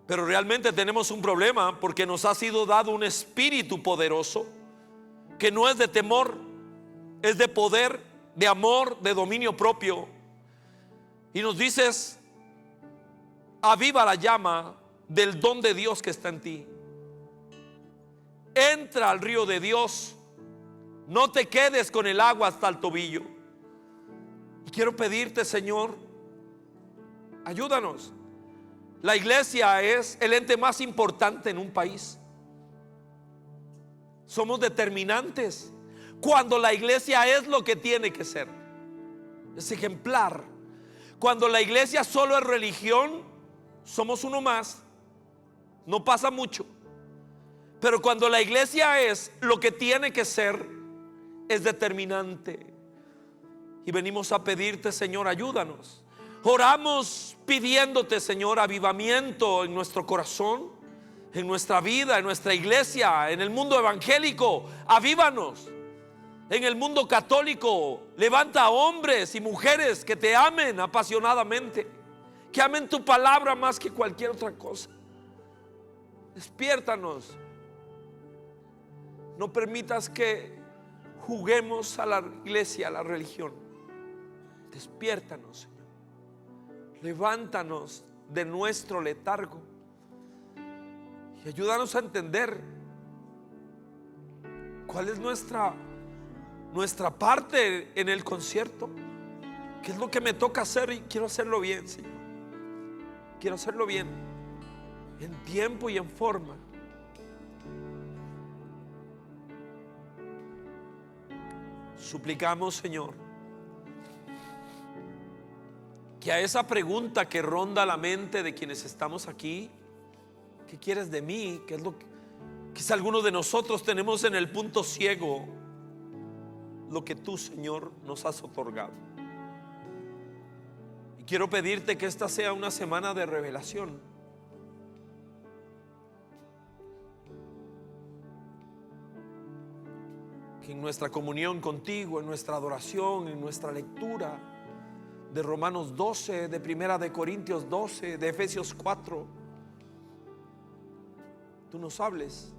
Pero realmente tenemos un problema, porque nos ha sido dado un espíritu poderoso que no es de temor, es de poder, de amor, de dominio propio. Y nos dices: aviva la llama del don de Dios que está en ti. Entra al río de Dios, no te quedes con el agua hasta el tobillo. Y quiero pedirte, Señor, ayúdanos. La iglesia es el ente más importante en un país. Somos determinantes cuando la iglesia es lo que tiene que ser, es ejemplar. Cuando la iglesia solo es religión, somos uno más, no pasa mucho. Pero cuando la iglesia es lo que tiene que ser, es determinante. Y venimos a pedirte, Señor, ayúdanos. Oramos pidiéndote, Señor, avivamiento en nuestro corazón, en nuestra vida, en nuestra iglesia, en el mundo evangélico. Avívanos. En el mundo católico, levanta hombres y mujeres que te amen apasionadamente, que amen tu palabra más que cualquier otra cosa. Despiértanos. No permitas que juguemos a la iglesia, a la religión. Despiértanos, Señor. Levántanos de nuestro letargo y ayúdanos a entender cuál es nuestra parte en el concierto. ¿Qué es lo que me toca hacer? Y quiero hacerlo bien, Señor. Quiero hacerlo bien, en tiempo y en forma. Suplicamos, Señor, que a esa pregunta que ronda la mente de quienes estamos aquí: ¿qué quieres de mí? ¿Qué es lo que quizá algunos de nosotros tenemos en el punto ciego? Lo que tú, Señor, nos has otorgado. Y quiero pedirte que esta sea una semana de revelación. Que en nuestra comunión contigo, en nuestra adoración, en nuestra lectura de Romanos 12, de Primera de Corintios 12, de Efesios 4, tú nos hables.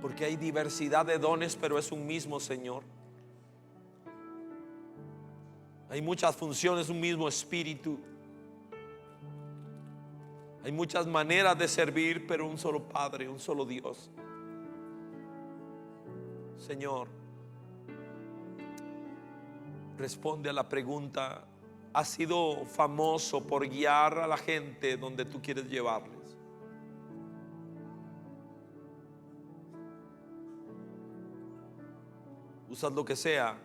Porque hay diversidad de dones, pero es un mismo Señor. Hay muchas funciones, un mismo espíritu. Hay muchas maneras de servir, pero un solo Padre, un solo Dios. Señor, responde a la pregunta: ¿has sido famoso por guiar a la gente donde tú quieres llevarles? Usas lo que sea,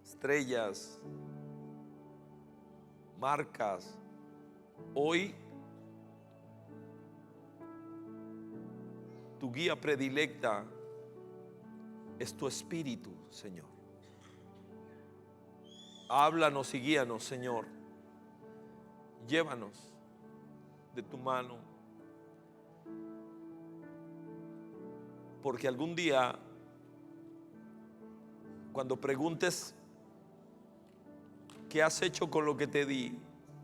estrellas, marcas. Hoy tu guía predilecta es tu espíritu, Señor. Háblanos y guíanos, Señor. Llévanos de tu mano, porque algún día, cuando preguntes ¿qué has hecho con lo que te di?,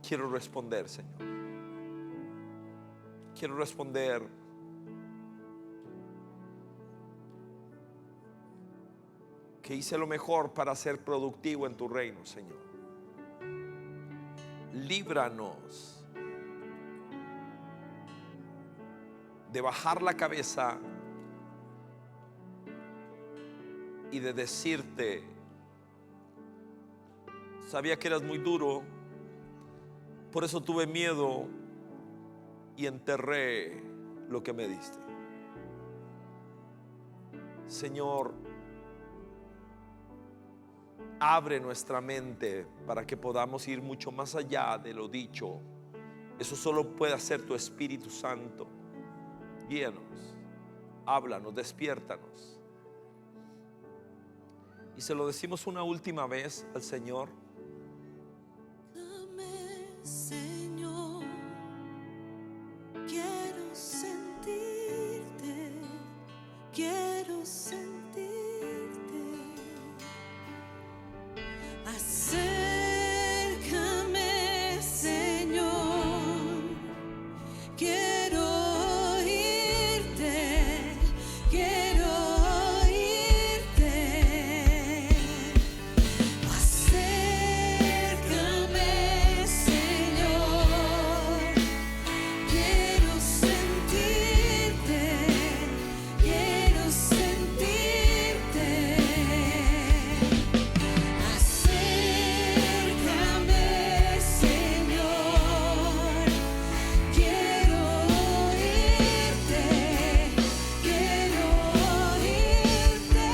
quiero responder, Señor. Quiero responder que hice lo mejor para ser productivo en tu reino, Señor. Líbranos de bajar la cabeza y de decirte: sabía que eras muy duro, por eso tuve miedo y enterré lo que me diste. Señor, abre nuestra mente para que podamos ir mucho más allá de lo dicho. Eso solo puede hacer tu Espíritu Santo. Guíanos, háblanos, despiértanos. Y se lo decimos una última vez al Señor. Dame, Señor, quiero sentirte, quiero sentirte. Acércame, Señor, quiero oírte, quiero oírte. Acércame, Señor, quiero sentirte, quiero sentirte. Acércame, Señor, quiero oírte, quiero oírte.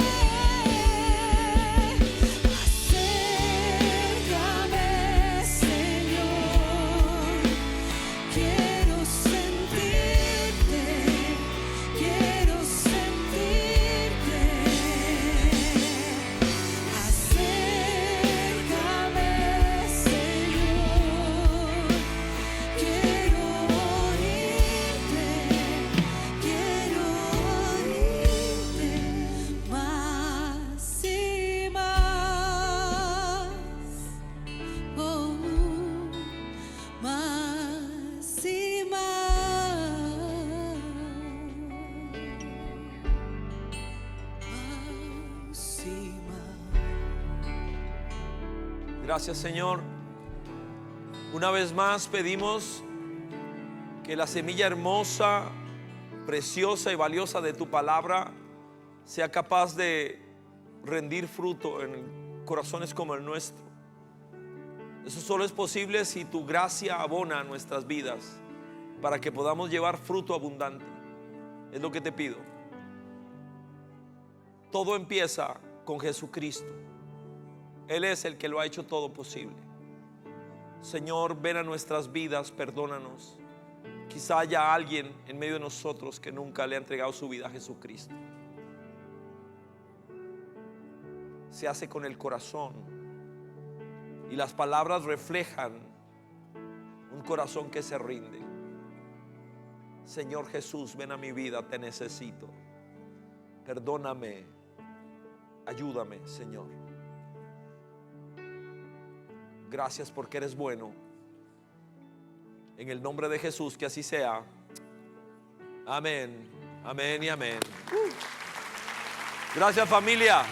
Acércame, Señor, quiero sentirte, quiero sentirte. Acércame, Señor, quiero oírte, quiero oírte más y más, oh, más y más, más y más. Gracias, Señor. Una vez más pedimos que la semilla hermosa, preciosa y valiosa de tu palabra sea capaz de rendir fruto en corazones como el nuestro. Eso solo es posible si tu gracia abona nuestras vidas para que podamos llevar fruto abundante. Es lo que te pido. Todo empieza con Jesucristo. Él es el que lo ha hecho todo posible. Señor, ven a nuestras vidas, perdónanos. Quizá haya alguien en medio de nosotros que nunca le ha entregado su vida a Jesucristo. Se hace con el corazón, y las palabras reflejan un corazón que se rinde. Señor Jesús, ven a mi vida, te necesito. Perdóname, ayúdame, Señor. Gracias porque eres bueno. En el nombre de Jesús, que así sea. Amén, amén y amén. Gracias, familia.